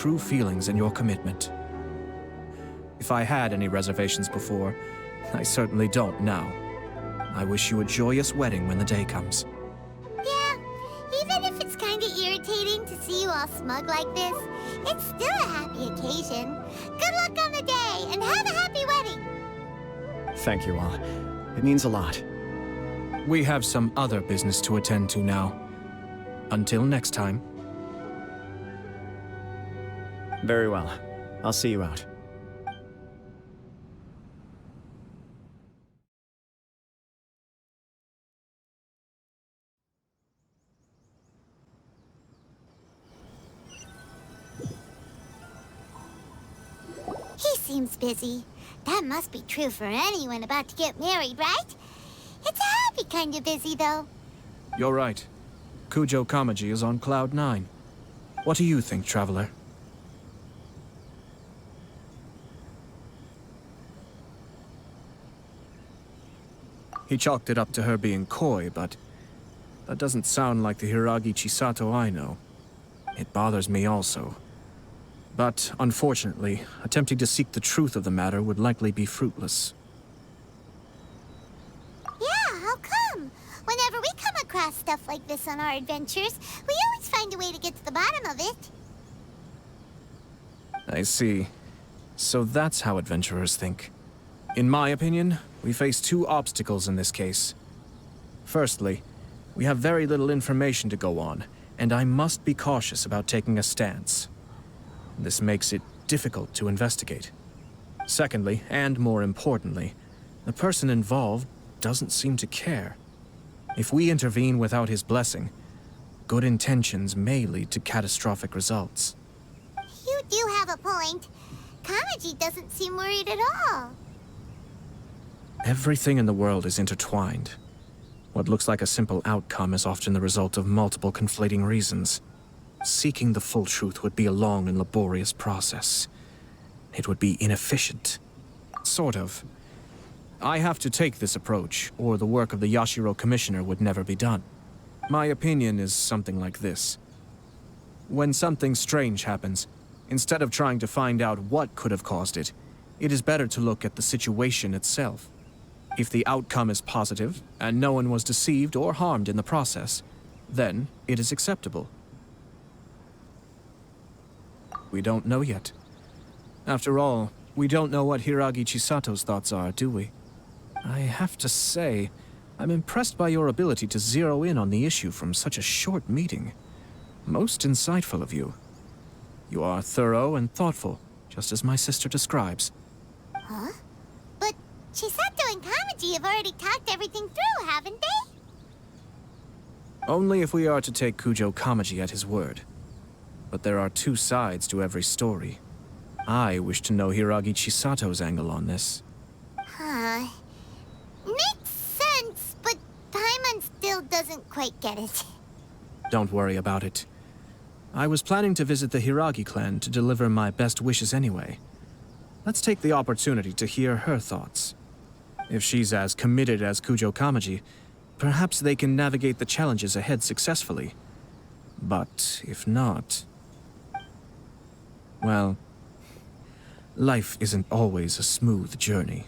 true feelings in your commitment. If I had any reservations before, I certainly don't now. I wish you a joyous wedding when the day comes. Yeah, even if it's kinda irritating to see you all smug like this, it's still a happy occasion. Good luck on the day, and have a happy wedding! Thank you all. It means a lot. We have some other business to attend to now. Until next time. Very well. I'll see you out. He seems busy. That must be true for anyone about to get married, right? It's a happy kind of busy, though. You're right. Kujo Kamaji is on Cloud 9. What do you think, Traveler? He chalked it up to her being coy, but that doesn't sound like the Hiragi Chisato I know. It bothers me also. But, unfortunately, attempting to seek the truth of the matter would likely be fruitless. Yeah, how come? Whenever we come across stuff like this on our adventures, we always find a way to get to the bottom of it. I see. So that's how adventurers think. In my opinion, we face two obstacles in this case. Firstly, we have very little information to go on, and I must be cautious about taking a stance. This makes it difficult to investigate. Secondly, and more importantly, the person involved doesn't seem to care. If we intervene without his blessing, good intentions may lead to catastrophic results. You do have a point. Kamaji doesn't seem worried at all. Everything in the world is intertwined. What looks like a simple outcome is often the result of multiple conflating reasons. Seeking the full truth would be a long and laborious process. It would be inefficient. Sort of. I have to take this approach, or the work of the Yashiro Commissioner would never be done. My opinion is something like this. When something strange happens, instead of trying to find out what could have caused it, it is better to look at the situation itself. If the outcome is positive, and no one was deceived or harmed in the process, then it is acceptable. We don't know yet. After all, we don't know what Hiragi Chisato's thoughts are, do we? I have to say, I'm impressed by your ability to zero in on the issue from such a short meeting. Most insightful of you. You are thorough and thoughtful, just as my sister describes. Huh? But Chisato and Kamaji have already talked everything through, haven't they? Only if we are to take Kujo Kamaji at his word. But there are two sides to every story. I wish to know Hiragi Chisato's angle on this. Huh. Makes sense, but Paimon still doesn't quite get it. Don't worry about it. I was planning to visit the Hiragi clan to deliver my best wishes anyway. Let's take the opportunity to hear her thoughts. If she's as committed as Kujo Kamaji, perhaps they can navigate the challenges ahead successfully. But if not... well, life isn't always a smooth journey.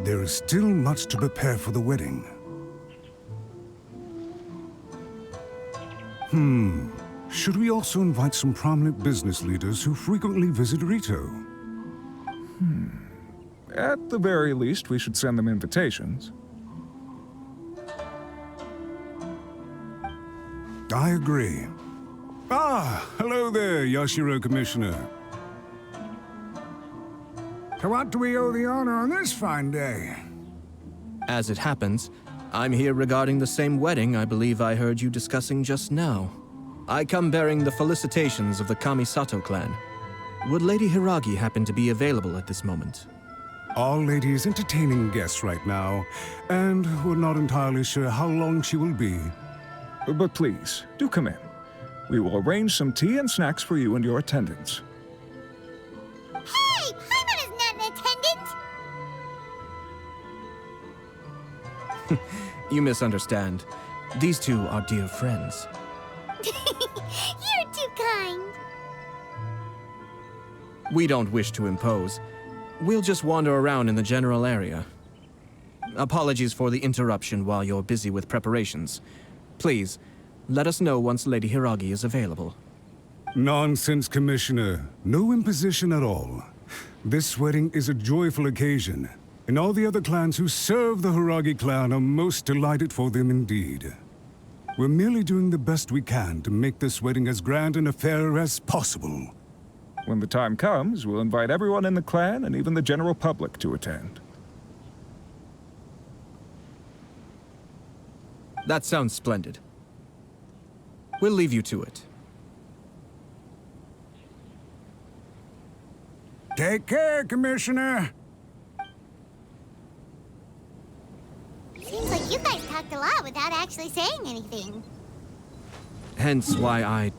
There is still much to prepare for the wedding. Should we also invite some prominent business leaders who frequently visit Rito? At the very least, we should send them invitations. I agree. Ah, hello there, Yashiro Commissioner. To what do we owe the honor on this fine day? As it happens, I'm here regarding the same wedding I believe I heard you discussing just now. I come bearing the felicitations of the Kamisato clan. Would Lady Hiragi happen to be available at this moment? Our lady is entertaining guests right now, and we're not entirely sure how long she will be. But please, do come in. We will arrange some tea and snacks for you and your attendants. Hey, Paimon is not an attendant! You misunderstand. These two are dear friends. You're too kind. We don't wish to impose. We'll just wander around in the general area. Apologies for the interruption while you're busy with preparations. Please, let us know once Lady Hiragi is available. Nonsense, Commissioner. No imposition at all. This wedding is a joyful occasion, and all the other clans who serve the Hiragi clan are most delighted for them indeed. We're merely doing the best we can to make this wedding as grand an affair as possible. When the time comes, we'll invite everyone in the clan and even the general public to attend. That sounds splendid. We'll leave you to it. Take care, Commissioner. Seems like you guys talked a lot without actually saying anything. Hence why I...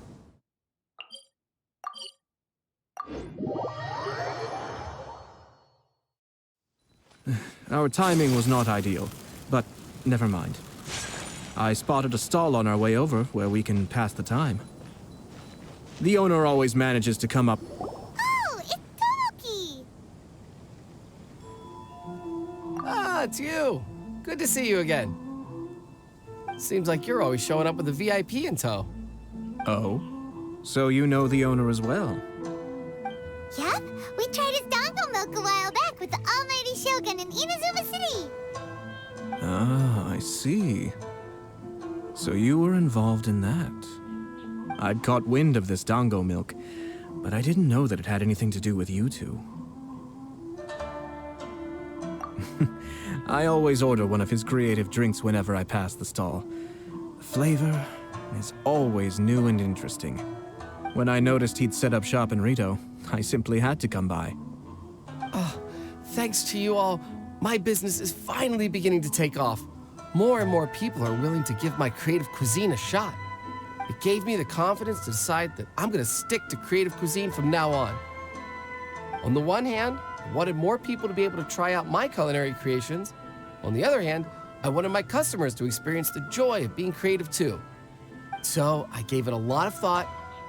Our timing was not ideal, but never mind. I spotted a stall on our way over where we can pass the time. The owner always manages to come up... Oh, it's Tomoki! Ah, it's you. Good to see you again. Seems like you're always showing up with a VIP in tow. Oh? So you know the owner as well? Yep, we tried his dango milk a while back with the almighty Shogun in Inazuma City. Ah, I see. So you were involved in that. I'd caught wind of this dango milk, but I didn't know that it had anything to do with you two. I always order one of his creative drinks whenever I pass the stall. The flavor is always new and interesting. When I noticed he'd set up shop in Rito, I simply had to come by. Thanks to you all, my business is finally beginning to take off. More and more people are willing to give my creative cuisine a shot. It gave me the confidence to decide that I'm gonna stick to creative cuisine from now on. On the one hand, I wanted more people to be able to try out my culinary creations. On the other hand, I wanted my customers to experience the joy of being creative too. So I gave it a lot of thought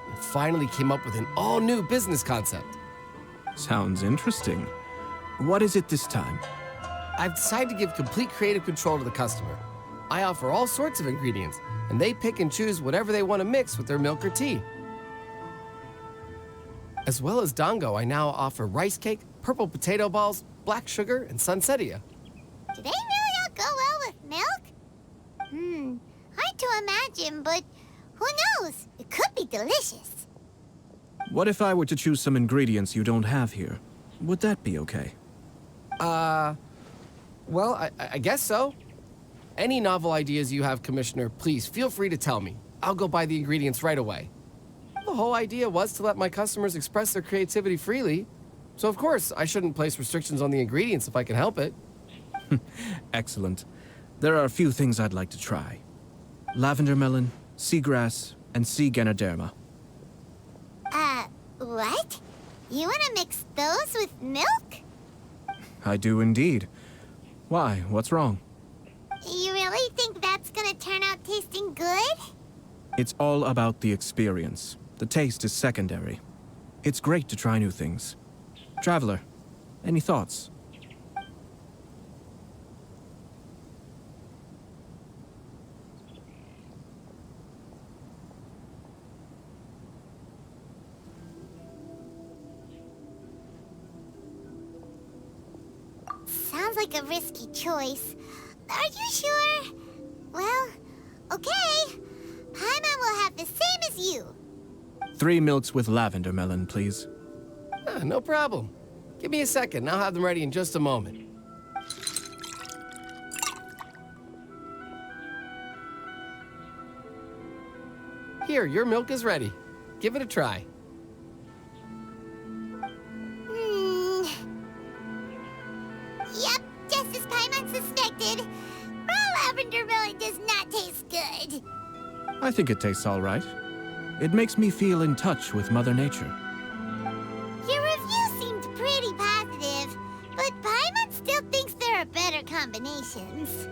and finally came up with an all-new business concept. Sounds interesting. What is it this time? I've decided to give complete creative control to the customer. I offer all sorts of ingredients, and they pick and choose whatever they want to mix with their milk or tea. As well as dango, I now offer rice cake, purple potato balls, black sugar, and sunsettia. Do they really all go well with milk? Hard to imagine, but who knows? It could be delicious. What if I were to choose some ingredients you don't have here? Would that be okay? Well, I guess so. Any novel ideas you have, Commissioner, please feel free to tell me. I'll go buy the ingredients right away. The whole idea was to let my customers express their creativity freely. So of course, I shouldn't place restrictions on the ingredients if I can help it. Excellent. There are a few things I'd like to try. Lavender melon, seagrass, and sea ganoderma. What? You want to mix those with milk? I do indeed. Why? What's wrong? You really think that's gonna turn out tasting good? It's all about the experience. The taste is secondary. It's great to try new things. Traveler, any thoughts? Sounds like a risky choice. Are you sure? Well, okay. Paimon will have the same as you. 3 milks with lavender melon, please. No problem. Give me a second, I'll have them ready in just a moment. Here, your milk is ready. Give it a try. I think it tastes all right. It makes me feel in touch with Mother Nature. Your review seemed pretty positive, but Paimon still thinks there are better combinations.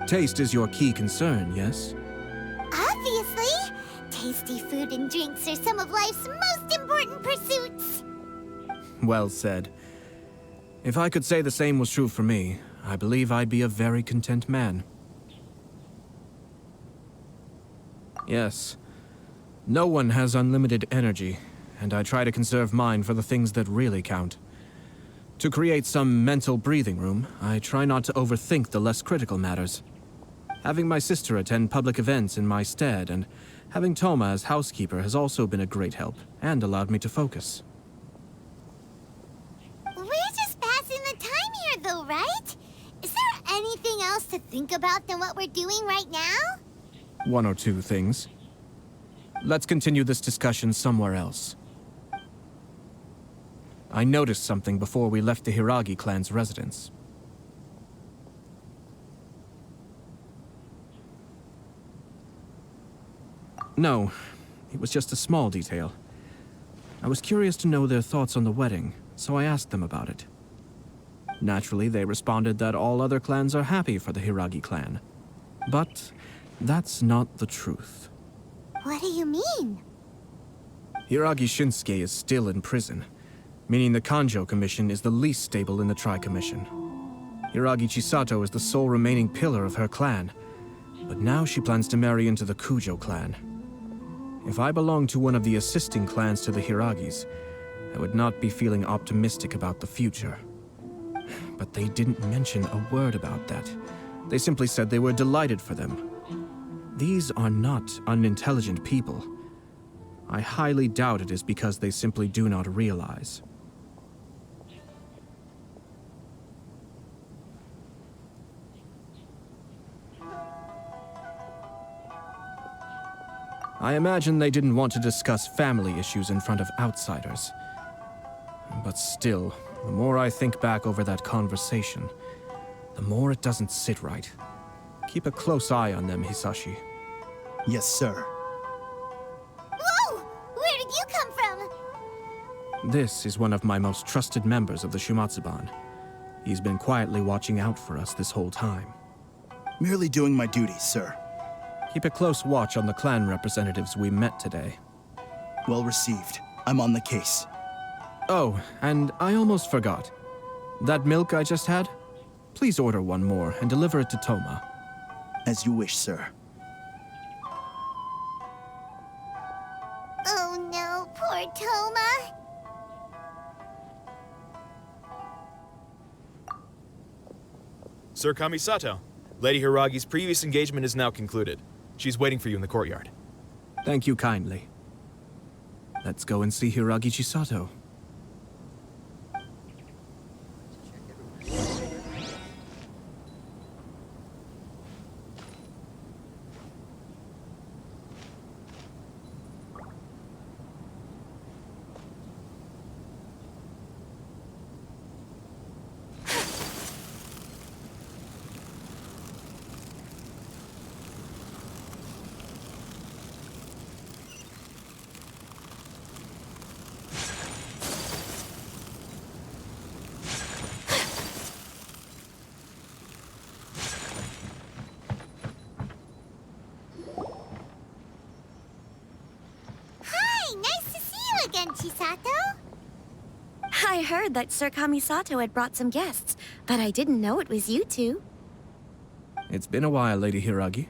Taste is your key concern, yes? Obviously! Tasty food and drinks are some of life's most important pursuits. Well said. If I could say the same was true for me, I believe I'd be a very content man. Yes. No one has unlimited energy, and I try to conserve mine for the things that really count. To create some mental breathing room, I try not to overthink the less critical matters. Having my sister attend public events in my stead and having Toma as housekeeper has also been a great help and allowed me to focus. We're just passing the time here though, right? Is there anything else to think about than what we're doing right now? One or two things. Let's continue this discussion somewhere else. I noticed something before we left the Hiragi clan's residence. No, it was just a small detail. I was curious to know their thoughts on the wedding, so I asked them about it. Naturally, they responded that all other clans are happy for the Hiragi clan. But that's not the truth. What do you mean? Hiragi Shinsuke is still in prison, meaning the Kanjo Commission is the least stable in the Tri-Commission. Hiragi Chisato is the sole remaining pillar of her clan, but now she plans to marry into the Kujo clan. If I belonged to one of the assisting clans to the Hiragis, I would not be feeling optimistic about the future. But they didn't mention a word about that. They simply said they were delighted for them. These are not unintelligent people. I highly doubt it is because they simply do not realize. I imagine they didn't want to discuss family issues in front of outsiders. But still, the more I think back over that conversation, the more it doesn't sit right. Keep a close eye on them, Hisashi. Yes, sir. Whoa! Where did you come from? This is one of my most trusted members of the Shumatsuban. He's been quietly watching out for us this whole time. Merely doing my duties, sir. Keep a close watch on the clan representatives we met today. Well received. I'm on the case. Oh, and I almost forgot. That milk I just had? Please order one more and deliver it to Toma. As you wish, sir. Oh no, poor Toma. Sir Kamisato, Lady Hiragi's previous engagement is now concluded. She's waiting for you in the courtyard. Thank you kindly. Let's go and see Hiragi Chisato. Hi, nice to see you again, Chisato. I heard that Sir Kamisato had brought some guests, but I didn't know it was you two. It's been a while, Lady Hiragi.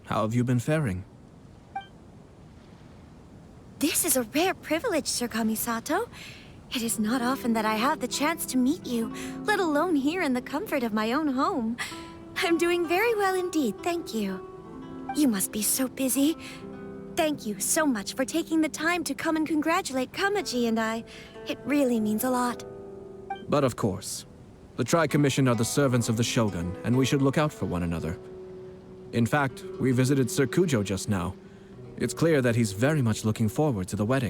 How have you been faring? This is a rare privilege, Sir Kamisato. It is not often that I have the chance to meet you, let alone here in the comfort of my own home. I'm doing very well indeed, thank you. You must be so busy. Thank you so much for taking the time to come and congratulate Kamaji and I. It really means a lot. But of course. The Tri-Commission are the servants of the Shogun, and we should look out for one another. In fact, we visited Sir Kujo just now. It's clear that he's very much looking forward to the wedding.